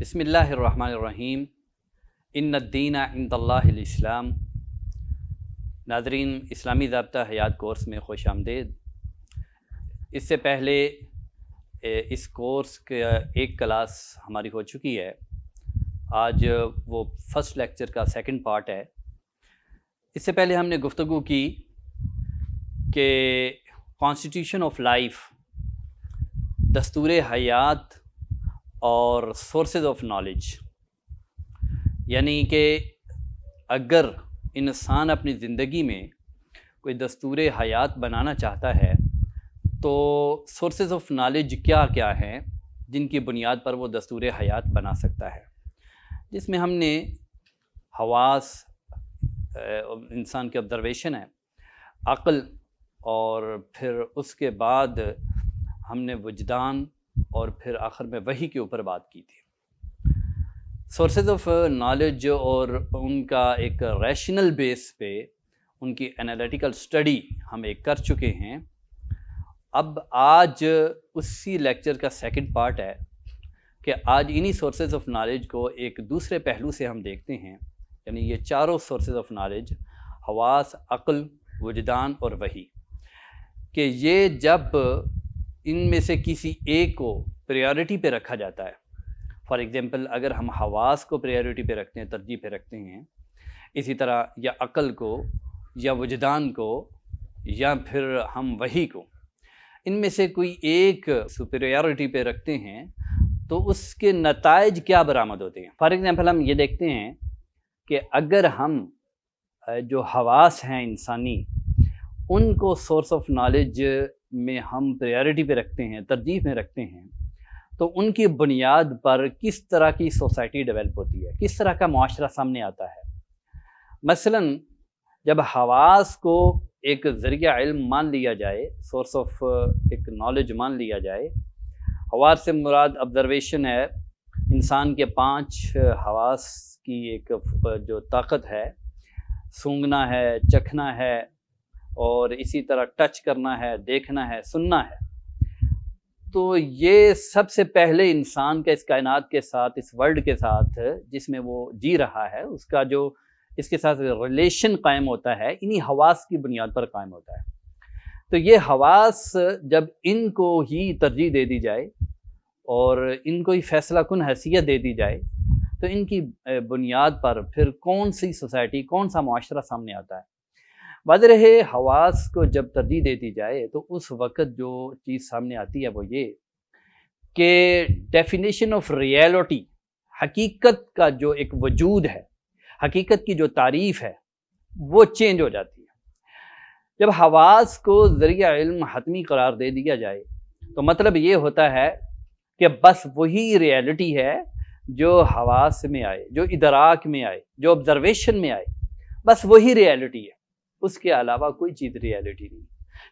بسم اللہ الرحمن الرحیم ان الدین عند اللہ الاسلام۔ ناظرین، اسلامی ضابطہ حیات کورس میں خوش آمدید۔ اس سے پہلے اس کورس کا ایک کلاس ہماری ہو چکی ہے، آج وہ فرسٹ لیکچر کا سیکنڈ پارٹ ہے۔ اس سے پہلے ہم نے گفتگو کی کہ کانسٹیٹیوشن آف لائف، دستور حیات اور سورسز آف نالج، یعنی کہ اگر انسان اپنی زندگی میں کوئی دستور حیات بنانا چاہتا ہے تو سورسز آف نالج کیا کیا ہیں جن کی بنیاد پر وہ دستور حیات بنا سکتا ہے، جس میں ہم نے حواس، انسان کی آبزرویشن ہے، عقل، اور پھر اس کے بعد ہم نے وجدان، اور پھر آخر میں وحی کے اوپر بات کی تھی۔ سورسز آف نالج اور ان کا ایک ریشنل بیس پہ ان کی انالیٹیکل سٹڈی ہم ایک کر چکے ہیں۔ اب آج اسی لیکچر کا سیکنڈ پارٹ ہے کہ آج انہی سورسز آف نالج کو ایک دوسرے پہلو سے ہم دیکھتے ہیں، یعنی یہ چاروں سورسز آف نالج، حواس، عقل، وجدان اور وحی، کہ یہ جب ان میں سے کسی ایک کو پریارٹی پہ رکھا جاتا ہے، فار ایگزامپل اگر ہم حواس کو پریارٹی پہ رکھتے ہیں، ترجیح پہ رکھتے ہیں، اسی طرح یا عقل کو یا وجدان کو یا پھر ہم وحی کو، ان میں سے کوئی ایک سپیریورٹی پہ رکھتے ہیں تو اس کے نتائج کیا برآمد ہوتے ہیں۔ فار ایگزامپل ہم یہ دیکھتے ہیں کہ اگر ہم جو حواس ہیں انسانی، ان کو سورس آف نالج میں ہم پریارٹی پہ رکھتے ہیں، ترجیح میں رکھتے ہیں، تو ان کی بنیاد پر کس طرح کی سوسائٹی ڈیولپ ہوتی ہے، کس طرح کا معاشرہ سامنے آتا ہے۔ مثلا جب حواس کو ایک ذریعہ علم مان لیا جائے، سورس آف ایک نالج مان لیا جائے، حواس سے مراد آبزرویشن ہے، انسان کے 5 حواس کی ایک جو طاقت ہے، سونگھنا ہے، چکھنا ہے، اور اسی طرح ٹچ کرنا ہے، دیکھنا ہے، سننا ہے۔ تو یہ سب سے پہلے انسان کا اس کائنات کے ساتھ، اس ورلڈ کے ساتھ جس میں وہ جی رہا ہے، اس کا جو اس کے ساتھ ریلیشن قائم ہوتا ہے، انہی حواس کی بنیاد پر قائم ہوتا ہے۔ تو یہ حواس جب ان کو ہی ترجیح دے دی جائے اور ان کو ہی فیصلہ کن حیثیت دے دی جائے تو ان کی بنیاد پر پھر کون سی سوسائٹی، کون سا معاشرہ سامنے آتا ہے۔ واضح رہے، حواس کو جب ترجیح دے دی جائے تو اس وقت جو چیز سامنے آتی ہے وہ یہ کہ ڈیفینیشن آف ریئلٹی، حقیقت کا جو ایک وجود ہے، حقیقت کی جو تعریف ہے، وہ چینج ہو جاتی ہے۔ جب حواس کو ذریعہ علم حتمی قرار دے دیا جائے تو مطلب یہ ہوتا ہے کہ بس وہی ریئلٹی ہے جو حواس میں آئے، جو ادراک میں آئے، جو آبزرویشن میں آئے، بس وہی ریئلٹی ہے، اس کے علاوہ کوئی چیز ریئلٹی نہیں۔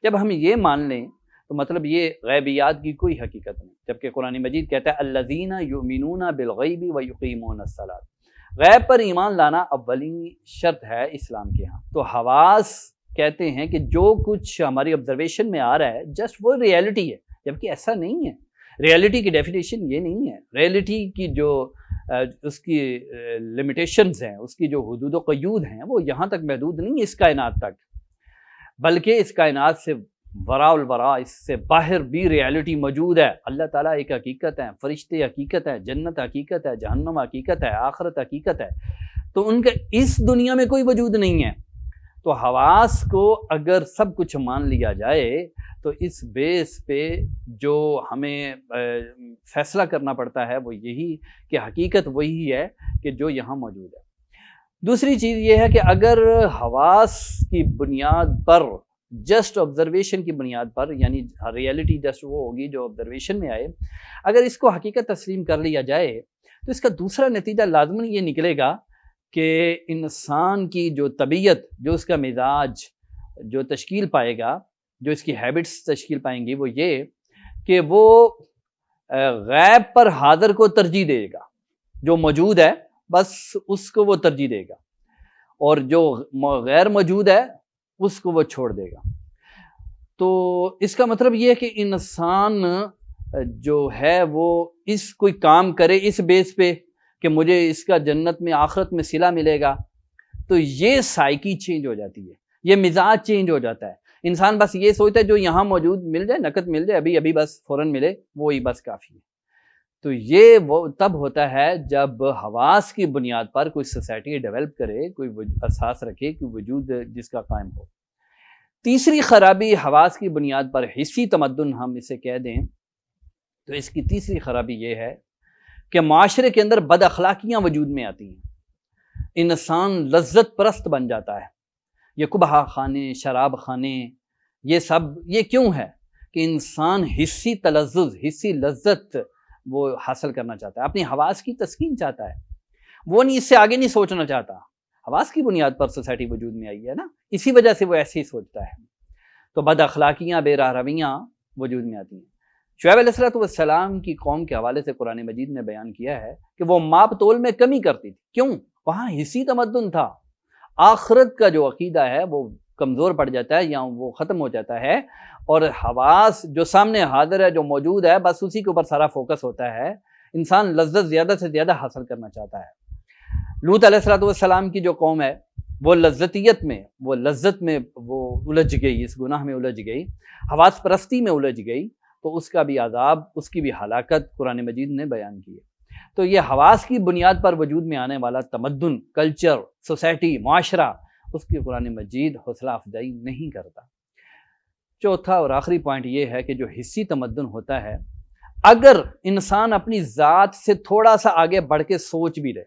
جب ہم یہ مان لیں تو مطلب یہ غیبیات کی کوئی حقیقت نہیں، جبکہ قرآن مجید کہتا ہے الذین یؤمنون بالغیب ویقیمون الصلاۃ، غیب پر ایمان لانا اولین شرط ہے اسلام کے ہاں۔ تو حواس کہتے ہیں کہ جو کچھ ہماری آبزرویشن میں آ رہا ہے جسٹ وہ ریئلٹی ہے، جبکہ ایسا نہیں ہے۔ ریئلٹی کی ڈیفینیشن یہ نہیں ہے، ریئلٹی کی جو اس کی لمیٹیشنز ہیں، اس کی جو حدود و قیود ہیں، وہ یہاں تک محدود نہیں ہے اس کائنات تک، بلکہ اس کائنات سے وراء الورا، اس سے باہر بھی ریئلٹی موجود ہے۔ اللہ تعالیٰ ایک حقیقت ہے، فرشتے حقیقت ہے، جنت حقیقت ہے، جہنم حقیقت ہے، آخرت حقیقت ہے، تو ان کا اس دنیا میں کوئی وجود نہیں ہے۔ تو حواس کو اگر سب کچھ مان لیا جائے تو اس بیس پہ جو ہمیں فیصلہ کرنا پڑتا ہے وہ یہی کہ حقیقت وہی ہے کہ جو یہاں موجود ہے۔ دوسری چیز یہ ہے کہ اگر حواس کی بنیاد پر، جسٹ آبزرویشن کی بنیاد پر، یعنی ریئلٹی جسٹ وہ ہوگی جو آبزرویشن میں آئے، اگر اس کو حقیقت تسلیم کر لیا جائے تو اس کا دوسرا نتیجہ لازماً یہ نکلے گا کہ انسان کی جو طبیعت، جو اس کا مزاج جو تشکیل پائے گا، جو اس کی ہیبٹس تشکیل پائیں گی، وہ یہ کہ وہ غیب پر حاضر کو ترجیح دے گا، جو موجود ہے بس اس کو وہ ترجیح دے گا، اور جو غیر موجود ہے اس کو وہ چھوڑ دے گا۔ تو اس کا مطلب یہ ہے کہ انسان جو ہے وہ کوئی کام کرے اس بیس پہ کہ مجھے اس کا جنت میں آخرت میں صلہ ملے گا، تو یہ سائیکی چینج ہو جاتی ہے، یہ مزاج چینج ہو جاتا ہے۔ انسان بس یہ سوچتا ہے جو یہاں موجود مل جائے، نقد مل جائے، ابھی بس فوراً ملے، وہی بس کافی ہے۔ تو یہ وہ تب ہوتا ہے جب حواس کی بنیاد پر کوئی سوسائٹی ڈیولپ کرے، کوئی اساس رکھے، کوئی وجود جس کا قائم ہو۔ تیسری خرابی حواس کی بنیاد پر حسی تمدن ہم اسے کہہ دیں تو اس کی تیسری خرابی یہ ہے کہ معاشرے کے اندر بد اخلاقیاں وجود میں آتی ہیں، انسان لذت پرست بن جاتا ہے۔ یہ قبح خانے، شراب خانے، یہ سب یہ کیوں ہے کہ انسان حسی تلذذ، حسی لذت وہ حاصل کرنا چاہتا ہے، اپنی حواس کی تسکین چاہتا ہے، وہ نہیں، اس سے آگے نہیں سوچنا چاہتا۔ حواس کی بنیاد پر سوسائٹی وجود میں آئی ہے نا، اسی وجہ سے وہ ایسے ہی سوچتا ہے۔ تو بد اخلاقیاں، بے راہ رویاں وجود میں آتی ہیں۔ شعیب علیہ السلام کی قوم کے حوالے سے قرآن مجید نے بیان کیا ہے کہ وہ ماپ تول میں کمی کرتی تھی۔ کیوں؟ وہاں حسی تمدن تھا، آخرت کا جو عقیدہ ہے وہ کمزور پڑ جاتا ہے یا وہ ختم ہو جاتا ہے، اور حواس جو سامنے حاضر ہے، جو موجود ہے، بس اسی کے اوپر سارا فوکس ہوتا ہے۔ انسان لذت زیادہ سے زیادہ حاصل کرنا چاہتا ہے۔ لوط علیہ السلام کی جو قوم ہے وہ لذت میں وہ الجھ گئی، اس گناہ میں الجھ گئی، حواس پرستی میں الجھ گئی، تو اس کا بھی عذاب، اس کی بھی ہلاکت قرآن مجید نے بیان کی ہے۔ تو یہ حواس کی بنیاد پر وجود میں آنے والا تمدن، کلچر، سوسائٹی، معاشرہ، اس کی قرآن مجید حوصلہ افزائی نہیں کرتا۔ چوتھا اور آخری پوائنٹ یہ ہے کہ جو حسی تمدن ہوتا ہے، اگر انسان اپنی ذات سے تھوڑا سا آگے بڑھ کے سوچ بھی لے،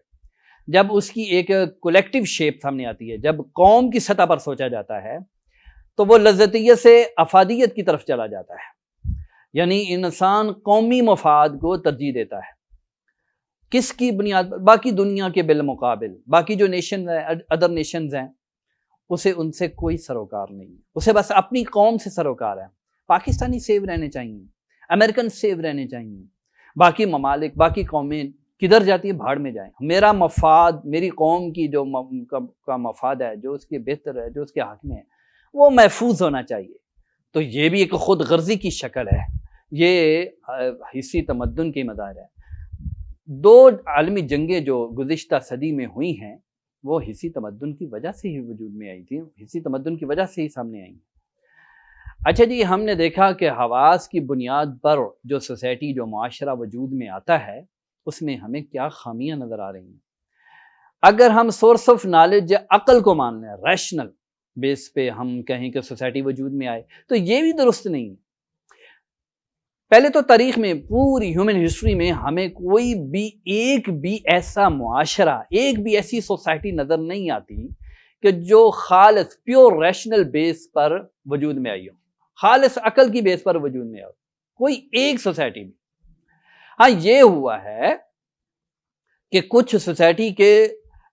جب اس کی ایک کولیکٹیو شیپ سامنے آتی ہے، جب قوم کی سطح پر سوچا جاتا ہے، تو وہ لذتیت سے افادیت کی طرف چلا جاتا ہے، یعنی انسان قومی مفاد کو ترجیح دیتا ہے۔ کس کی بنیاد پر؟ باقی دنیا کے بالمقابل، باقی جو نیشنز ہیں، ادر نیشنز ہیں، اسے ان سے کوئی سروکار نہیں، اسے بس اپنی قوم سے سروکار ہے۔ پاکستانی سیو رہنے چاہیے، امریکن سیو رہنے چاہیے، باقی ممالک، باقی قومیں کدھر جاتی ہیں، بھاڑ میں جائیں، میرا مفاد، میری قوم کی جو کا مفاد ہے، جو اس کے بہتر ہے، جو اس کے حق میں ہے، وہ محفوظ ہونا چاہیے۔ تو یہ بھی ایک خود غرضی کی شکل ہے، یہ حسی تمدن کی مظاہر ہے۔ 2 عالمی جنگیں جو گزشتہ صدی میں ہوئی ہیں، وہ حسی تمدن کی وجہ سے ہی وجود میں آئی تھی، حسی تمدن کی وجہ سے ہی سامنے آئی ہیں۔ اچھا جی، ہم نے دیکھا کہ حواس کی بنیاد پر جو سوسائٹی، جو معاشرہ وجود میں آتا ہے، اس میں ہمیں کیا خامیاں نظر آ رہی ہیں۔ اگر ہم سورس آف نالج عقل کو مان لیں، ریشنل بیس پہ ہم کہیں کہ سوسائٹی وجود میں آئے، تو یہ بھی درست نہیں ہے۔ پہلے تو تاریخ میں، پوری ہیومن ہسٹری میں، ہمیں کوئی بھی ایک بھی ایسا معاشرہ، ایک بھی ایسی سوسائٹی نظر نہیں آتی کہ جو خالص پیور ریشنل بیس پر وجود میں آئی ہو، خالص عقل کی بیس پر وجود میں آئی، کوئی ایک سوسائٹی بھی۔ ہاں، یہ ہوا ہے کہ کچھ سوسائٹی کے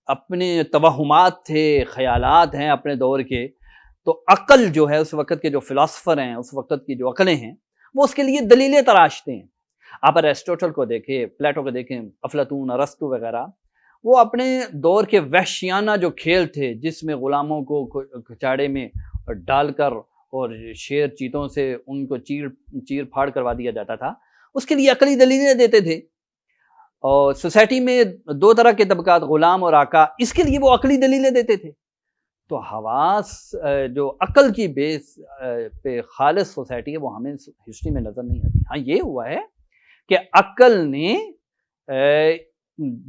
اپنے توہمات تھے، خیالات ہیں اپنے دور کے، تو عقل جو ہے، اس وقت کے جو فلاسفر ہیں، اس وقت کی جو عقلیں ہیں، وہ اس کے لیے دلیلیں تراشتے ہیں۔ آپ ارسطوٹل کو دیکھیں، پلیٹو کو دیکھیں، افلاطون، ارسطو وغیرہ، وہ اپنے دور کے وحشیانہ جو کھیل تھے، جس میں غلاموں کو کچاڑے میں ڈال کر اور شیر چیتوں سے ان کو چیر پھاڑ کروا دیا جاتا تھا، اس کے لیے عقلی دلیلیں دیتے تھے۔ اور سوسائٹی میں 2 طرح کے طبقات، غلام اور آقا، اس کے لیے وہ عقلی دلیلیں دیتے تھے۔ تو حواس جو عقل کی بیس پہ خالص سوسائٹی ہے، وہ ہمیں ہسٹری میں نظر نہیں آتی۔ ہاں، یہ ہوا ہے کہ عقل نے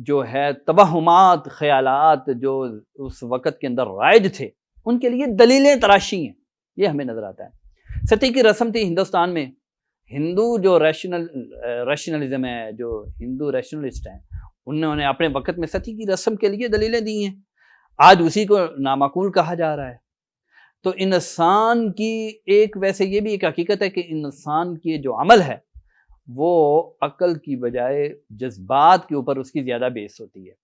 جو ہے توہمات، خیالات جو اس وقت کے اندر رائج تھے، ان کے لیے دلیلیں تراشی ہیں، یہ ہمیں نظر آتا ہے۔ ستی کی رسم تھی ہندوستان میں، ہندو جو ریشنلزم ہے، جو ہندو ریشنلسٹ ہیں، انہوں نے اپنے وقت میں ستی کی رسم کے لیے دلیلیں دی ہیں، آج اسی کو نامعقول کہا جا رہا ہے۔ تو انسان کی ویسے یہ بھی ایک حقیقت ہے کہ انسان کی جو عمل ہے وہ عقل کی بجائے جذبات کے اوپر اس کی زیادہ بیس ہوتی ہے۔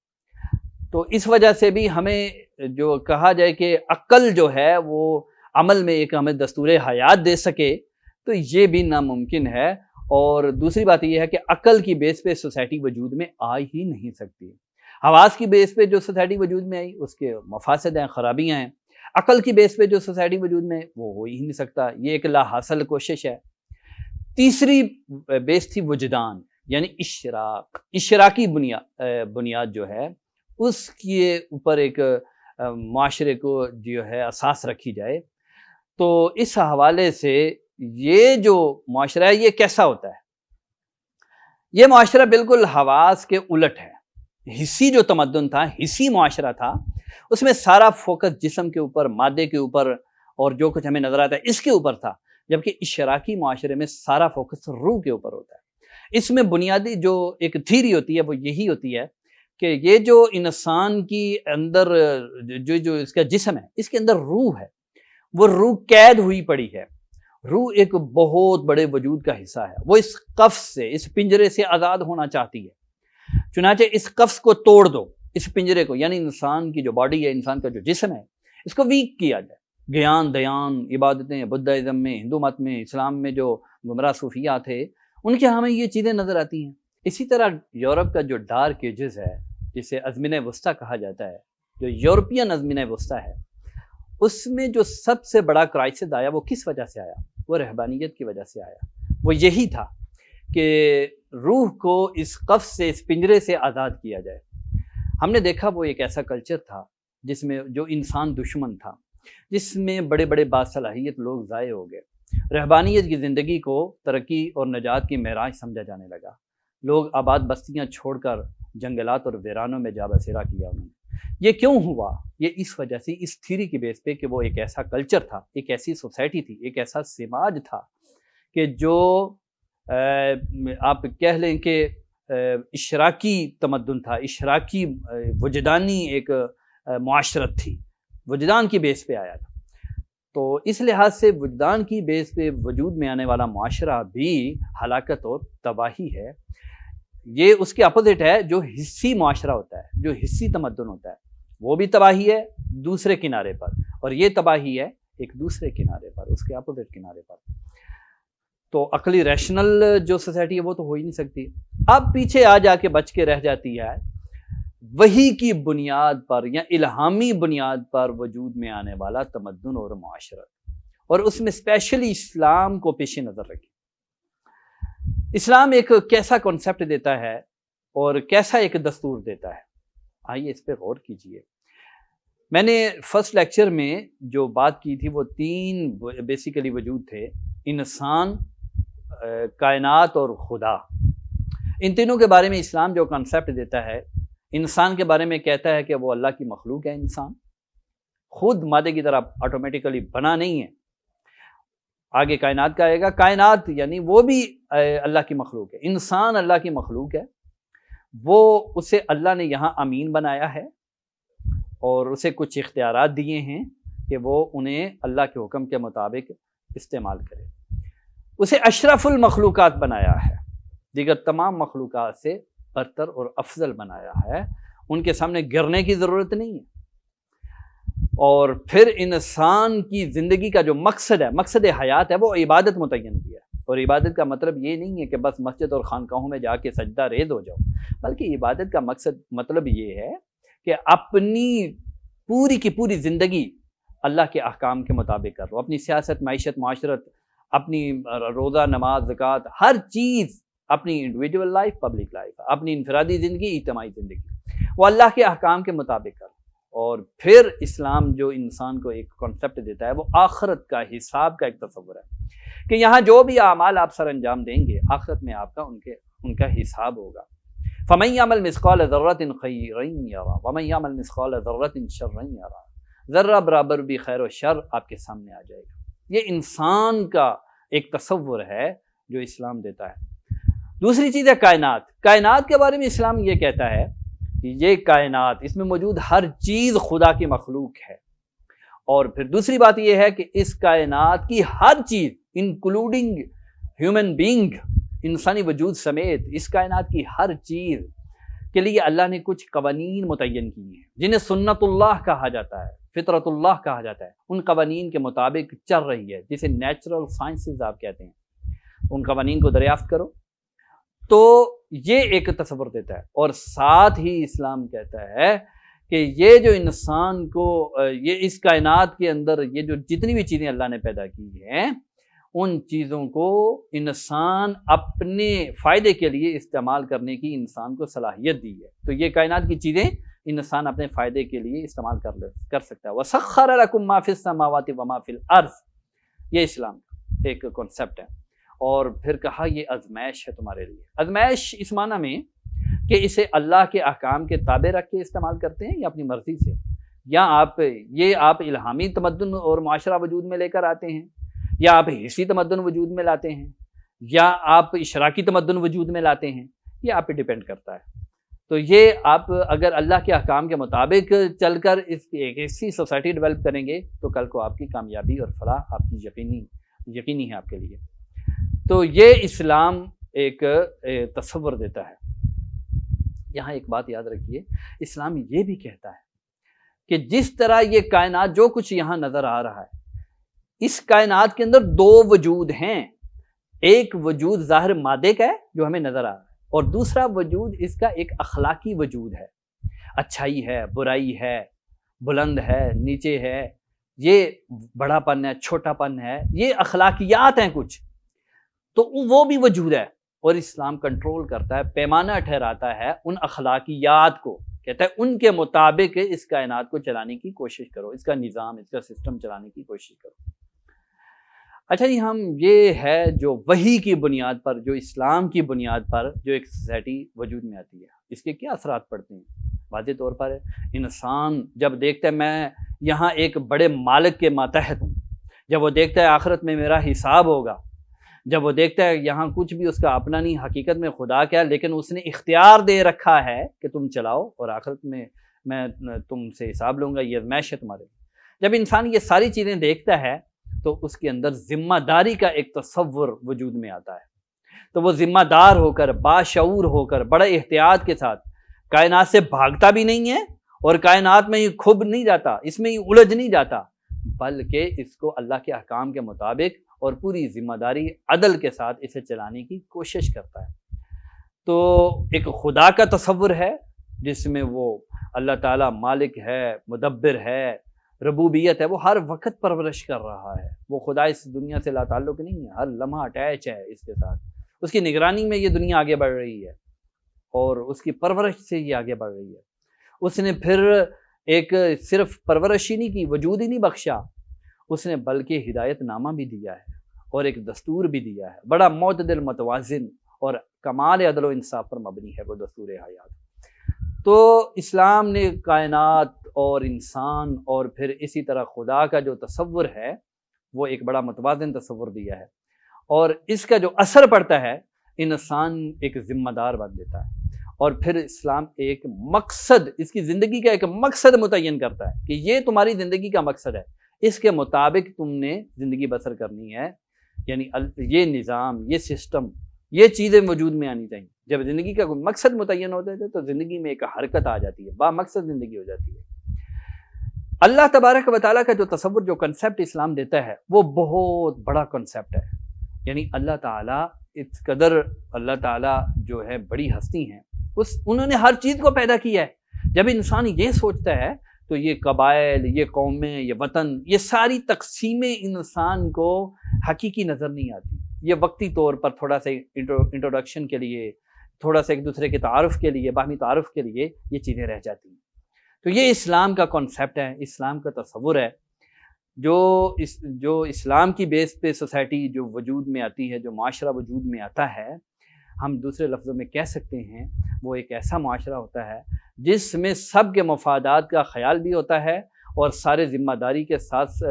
تو اس وجہ سے بھی ہمیں جو کہا جائے کہ عقل جو ہے وہ عمل میں ایک ہمیں دستور حیات دے سکے، تو یہ بھی ناممکن ہے۔ اور دوسری بات یہ ہے کہ عقل کی بیس پہ سوسائٹی وجود میں آ ہی نہیں سکتی۔ حواس کی بیس پہ جو سوسائٹی وجود میں آئی، اس کے مفاسد ہیں، خرابیاں ہیں۔ عقل کی بیس پہ جو سوسائٹی وجود میں، وہ ہو ہی نہیں سکتا، یہ ایک لا حاصل کوشش ہے۔ تیسری بیس تھی وجدان، یعنی اشراقی بنیاد جو ہے اس کے اوپر ایک معاشرے کو جو ہے اساس رکھی جائے۔ تو اس حوالے سے یہ جو معاشرہ ہے یہ کیسا ہوتا ہے؟ یہ معاشرہ بالکل حواس کے الٹ ہے۔ حصی جو تمدن تھا، حصی معاشرہ تھا، اس میں سارا فوکس جسم کے اوپر، مادے کے اوپر اور جو کچھ ہمیں نظر آتا ہے اس کے اوپر تھا، جبکہ اشراقی معاشرے میں سارا فوکس روح کے اوپر ہوتا ہے۔ اس میں بنیادی جو ایک تھیری ہوتی ہے وہ یہی ہوتی ہے کہ یہ جو انسان کی اندر جو اس کا جسم ہے، اس کے اندر روح ہے، وہ روح قید ہوئی پڑی ہے۔ روح ایک بہت بڑے وجود کا حصہ ہے، وہ اس قفس سے، اس پنجرے سے آزاد ہونا چاہتی ہے۔ چنانچہ اس قفس کو توڑ دو، اس پنجرے کو، یعنی انسان کی جو باڈی ہے، انسان کا جو جسم ہے، اس کو ویک کیا جائے۔ گیان دیان عبادتیں بدھازم میں، ہندو مت میں، اسلام میں جو گمراہ صوفیہ تھے، ان کے ہمیں یہ چیزیں نظر آتی ہیں۔ اسی طرح یورپ کا جو ڈارک ایجز ہے، جسے ازمنہ وسطیٰ کہا جاتا ہے، جو یورپین ازمنہ وسطیٰ ہے، اس میں جو سب سے بڑا کرائسس آیا وہ کس وجہ سے آیا؟ وہ رہبانیت کی وجہ سے آیا۔ وہ یہی تھا کہ روح کو اس قفس سے، اس پنجرے سے آزاد کیا جائے۔ ہم نے دیکھا وہ ایک ایسا کلچر تھا جس میں جو انسان دشمن تھا، جس میں بڑے بڑے باصلاحیت لوگ ضائع ہو گئے۔ رہبانیت کی زندگی کو ترقی اور نجات کی معراج سمجھا جانے لگا۔ لوگ آباد بستیاں چھوڑ کر جنگلات اور ویرانوں میں جا بسیرا کیا انہوں نے۔ یہ کیوں ہوا؟ یہ اس وجہ سے، اس تھیری کی بیس پہ کہ وہ ایک ایسا کلچر تھا، ایک ایسی سوسائٹی تھی، ایک ایسا سماج تھا کہ جو آپ کہہ لیں کہ اشراقی تمدن تھا، اشراقی وجدانی ایک معاشرت تھی، وجدان کی بیس پہ آیا تھا۔ تو اس لحاظ سے وجدان کی بیس پہ وجود میں آنے والا معاشرہ بھی ہلاکت اور تباہی ہے۔ یہ اس کے اپوزٹ ہے جو حصی معاشرہ ہوتا ہے، جو حصی تمدن ہوتا ہے، وہ بھی تباہی ہے دوسرے کنارے پر، اور یہ تباہی ہے ایک دوسرے کنارے پر، اس کے اپوزٹ کنارے پر۔ تو عقلی ریشنل جو سوسائٹی ہے وہ تو ہو ہی نہیں سکتی۔ اب پیچھے آ جا کے بچ کے رہ جاتی ہے وحی کی بنیاد پر یا الہامی بنیاد پر وجود میں آنے والا تمدن اور معاشرت، اور اس میں اسپیشلی اسلام کو پیش نظر رکھی۔ اسلام ایک کیسا کنسیپٹ دیتا ہے اور کیسا ایک دستور دیتا ہے، آئیے اس پہ غور کیجئے۔ میں نے فرسٹ لیکچر میں جو بات کی تھی وہ 3 بیسیکلی وجود تھے: انسان، کائنات اور خدا۔ ان تینوں کے بارے میں اسلام جو کنسیپٹ دیتا ہے، انسان کے بارے میں کہتا ہے کہ وہ اللہ کی مخلوق ہے۔ انسان خود مادے کی طرح آٹومیٹیکلی بنا نہیں ہے۔ آگے کائنات کا آئے گا، کائنات یعنی وہ بھی اللہ کی مخلوق ہے۔ انسان اللہ کی مخلوق ہے، وہ اسے اللہ نے یہاں امین بنایا ہے اور اسے کچھ اختیارات دیے ہیں کہ وہ انہیں اللہ کے حکم کے مطابق استعمال کرے۔ اسے اشرف المخلوقات بنایا ہے، دیگر تمام مخلوقات سے برتر اور افضل بنایا ہے، ان کے سامنے گرنے کی ضرورت نہیں ہے۔ اور پھر انسان کی زندگی کا جو مقصد ہے، مقصد حیات ہے، وہ عبادت متعین کیا ہے۔ اور عبادت کا مطلب یہ نہیں ہے کہ بس مسجد اور خانقاہوں میں جا کے سجدہ ریز ہو جاؤ، بلکہ عبادت کا مطلب یہ ہے کہ اپنی پوری کی پوری زندگی اللہ کے احکام کے مطابق کر لو، اپنی سیاست، معیشت، معاشرت، اپنی روزہ، نماز، زکوٰۃ، ہر چیز، اپنی انڈیویجول لائف، پبلک لائف، اپنی انفرادی زندگی، اجتماعی زندگی، وہ اللہ کے احکام کے مطابق کر لو۔ اور پھر اسلام جو انسان کو ایک کانسیپٹ دیتا ہے وہ آخرت کا، حساب کا ایک تصور ہے کہ یہاں جو بھی اعمال آپ سر انجام دیں گے، آخرت میں آپ کا ان کا حساب ہوگا۔ فَمَن يَعْمَلْ مِثْقَالَ ذَرَّةٍ خَيْرًا يَرَهُ وَمَن يَعْمَلْ مِثْقَالَ ذَرَّةٍ شَرًّا يَرَهُ۔ ذرہ برابر بھی خیر و شر آپ کے سامنے آ جائے گا۔ یہ انسان کا ایک تصور ہے جو اسلام دیتا ہے۔ دوسری چیز ہے کائنات۔ کائنات کے بارے میں اسلام یہ کہتا ہے کہ یہ کائنات، اس میں موجود ہر چیز خدا کی مخلوق ہے۔ اور پھر دوسری بات یہ ہے کہ اس کائنات کی ہر چیز، انکلوڈنگ ہیومن بینگ، انسانی وجود سمیت، اس کائنات کی ہر چیز کے لیے اللہ نے کچھ قوانین متعین کیے ہیں جنہیں سنت اللہ کہا جاتا ہے، فطرت اللہ کہا جاتا ہے۔ ان قوانین کے مطابق چل رہی ہے، جسے نیچرل سائنسز آپ کہتے ہیں۔ ان قوانین کو دریافت کرو تو یہ ایک تصور دیتا ہے۔ اور ساتھ ہی اسلام کہتا ہے کہ یہ جو انسان کو، یہ اس کائنات کے اندر یہ جو جتنی بھی چیزیں اللہ نے پیدا کی ہیں، ان چیزوں کو انسان اپنے فائدے کے لیے استعمال کرنے کی انسان کو صلاحیت دی ہے. تو یہ کائنات کی چیزیں انسان اپنے فائدے کے لیے استعمال کر سکتا ہے. وَسَخَّرَ لَكُم مَّا فِي السَّمَاوَاتِ وَمَا فِي الْأَرْضِ، یہ اسلام کا ایک کنسپٹ ہے. اور پھر کہا یہ آزمائش ہے تمہارے لیے. آزمائش اس معنی میں کہ اسے اللہ کے احکام کے تابع رکھ کے استعمال کرتے ہیں یا اپنی مرضی سے، یا آپ الہامی تمدن اور معاشرہ وجود میں لے کر آتے ہیں، یا آپ حصی تمدن وجود میں لاتے ہیں، یا آپ اشراقی تمدن وجود میں لاتے ہیں. یہ آپ پہ ڈیپینڈ کرتا ہے. تو یہ آپ اگر اللہ کے احکام کے مطابق چل کر ایک ایسی سوسائٹی ڈیولپ کریں گے تو کل کو آپ کی کامیابی اور فلاح آپ کی یقینی ہے آپ کے لیے. تو یہ اسلام ایک تصور دیتا ہے. یہاں ایک بات یاد رکھیے، اسلام یہ بھی کہتا ہے کہ جس طرح یہ کائنات جو کچھ یہاں نظر آ رہا ہے، اس کائنات کے اندر دو وجود ہیں. ایک وجود ظاہر مادے کا ہے جو ہمیں نظر آ رہا ہے، اور دوسرا وجود اس کا ایک اخلاقی وجود ہے. اچھائی ہے، برائی ہے، بلند ہے، نیچے ہے، یہ بڑا پن ہے، چھوٹا پن ہے، یہ اخلاقیات ہیں کچھ. تو وہ بھی وجود ہے، اور اسلام کنٹرول کرتا ہے، پیمانہ ٹھہراتا ہے ان اخلاقیات کو. کہتا ہے ان کے مطابق اس کائنات کو چلانے کی کوشش کرو، اس کا نظام، اس کا سسٹم چلانے کی کوشش کرو. اچھا جی، ہم یہ ہے جو وحی کی بنیاد پر، جو اسلام کی بنیاد پر جو ایک سوسائٹی وجود میں آتی ہے، اس کے کیا اثرات پڑتے ہیں؟ واضح طور پر انسان جب دیکھتا ہے میں یہاں ایک بڑے مالک کے ماتحت ہوں، جب وہ دیکھتا ہے آخرت میں میرا حساب ہوگا، جب وہ دیکھتا ہے یہاں کچھ بھی اس کا اپنا نہیں، حقیقت میں خدا کیا، لیکن اس نے اختیار دے رکھا ہے کہ تم چلاؤ اور آخرت میں تم سے حساب لوں گا، یہ آزمائش ہے تمہارے. جب انسان یہ ساری چیزیں دیکھتا ہے تو اس کے اندر ذمہ داری کا ایک تصور وجود میں آتا ہے. تو وہ ذمہ دار ہو کر، باشعور ہو کر، بڑے احتیاط کے ساتھ کائنات سے بھاگتا بھی نہیں ہے، اور کائنات میں ہی کھب نہیں جاتا، اس میں ہی الجھ نہیں جاتا، بلکہ اس کو اللہ کے احکام کے مطابق اور پوری ذمہ داری عدل کے ساتھ اسے چلانے کی کوشش کرتا ہے. تو ایک خدا کا تصور ہے جس میں وہ اللہ تعالیٰ مالک ہے، مدبر ہے، ربوبیت ہے، وہ ہر وقت پرورش کر رہا ہے. وہ خدا اس دنیا سے لا تعلق نہیں ہے، ہر لمحہ اٹیچ ہے اس کے ساتھ. اس کی نگرانی میں یہ دنیا آگے بڑھ رہی ہے، اور اس کی پرورش سے یہ آگے بڑھ رہی ہے. اس نے پھر ایک صرف پرورش ہی نہیں کی، وجود ہی نہیں بخشا، اس نے بلکہ ہدایت نامہ بھی دیا ہے اور ایک دستور بھی دیا ہے. بڑا معتدل، متوازن اور کمال عدل و انصاف پر مبنی ہے وہ دستور حیات. تو اسلام نے کائنات اور انسان اور پھر اسی طرح خدا کا جو تصور ہے وہ ایک بڑا متوازن تصور دیا ہے، اور اس کا جو اثر پڑتا ہے انسان ایک ذمہ دار بن دیتا ہے. اور پھر اسلام ایک مقصد، اس کی زندگی کا ایک مقصد متعین کرتا ہے کہ یہ تمہاری زندگی کا مقصد ہے، اس کے مطابق تم نے زندگی بسر کرنی ہے. یعنی یہ نظام، یہ سسٹم، یہ چیزیں وجود میں آنی چاہیے. جب زندگی کا کوئی مقصد متعین ہوتا ہے تو زندگی میں ایک حرکت آ جاتی ہے، با مقصد زندگی ہو جاتی ہے. اللہ تبارک و تعالیٰ کا جو تصور، جو کنسپٹ اسلام دیتا ہے وہ بہت بڑا کنسپٹ ہے. یعنی اللہ تعالیٰ اس قدر، اللہ تعالیٰ جو ہے بڑی ہستی ہیں، انہوں نے ہر چیز کو پیدا کیا ہے. جب انسان یہ سوچتا ہے تو یہ قبائل، یہ قومیں، یہ وطن، یہ ساری تقسیمیں انسان کو حقیقی نظر نہیں آتی. یہ وقتی طور پر تھوڑا سا انٹروڈکشن کے لیے، تھوڑا سا ایک دوسرے کے تعارف کے لیے، باہمی تعارف کے لیے یہ چیزیں رہ جاتی ہیں. تو یہ اسلام کا کانسیپٹ ہے، اسلام کا تصور ہے. جو اسلام کی بیس پہ سوسائٹی جو وجود میں آتی ہے، جو معاشرہ وجود میں آتا ہے، ہم دوسرے لفظوں میں کہہ سکتے ہیں وہ ایک ایسا معاشرہ ہوتا ہے جس میں سب کے مفادات کا خیال بھی ہوتا ہے، اور سارے ذمہ داری کے ساتھ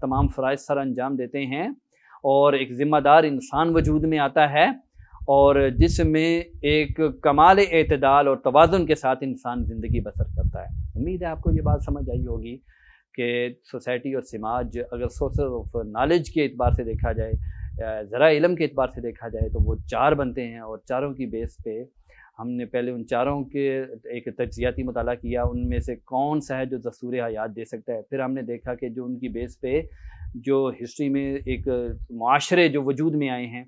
تمام فرائض سر انجام دیتے ہیں، اور ایک ذمہ دار انسان وجود میں آتا ہے، اور جس میں ایک کمال اعتدال اور توازن کے ساتھ انسان زندگی بسر کرتا ہے. امید ہے آپ کو یہ بات سمجھ آئی ہوگی کہ سوسائٹی اور سماج اگر سورس آف نالج کے اعتبار سے دیکھا جائے، ذرائع علم کے اعتبار سے دیکھا جائے، تو وہ چار بنتے ہیں، اور چاروں کی بیس پہ ہم نے پہلے ان چاروں کے ایک تجزیاتی مطالعہ کیا، ان میں سے کون سا ہے جو دستور حیات دے سکتا ہے. پھر ہم نے دیکھا کہ جو ان کی بیس پہ جو ہسٹری میں ایک معاشرے جو وجود میں آئے ہیں،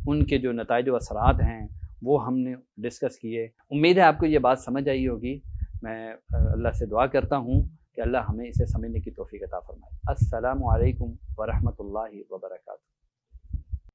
ان کے جو نتائج و اثرات ہیں وہ ہم نے ڈسکس کیے. امید ہے آپ کو یہ بات سمجھ آئی ہوگی. میں اللہ سے دعا کرتا ہوں کہ اللہ ہمیں اسے سمجھنے کی توفیق عطا فرمائے. السلام علیکم ورحمۃ اللہ وبرکاتہ.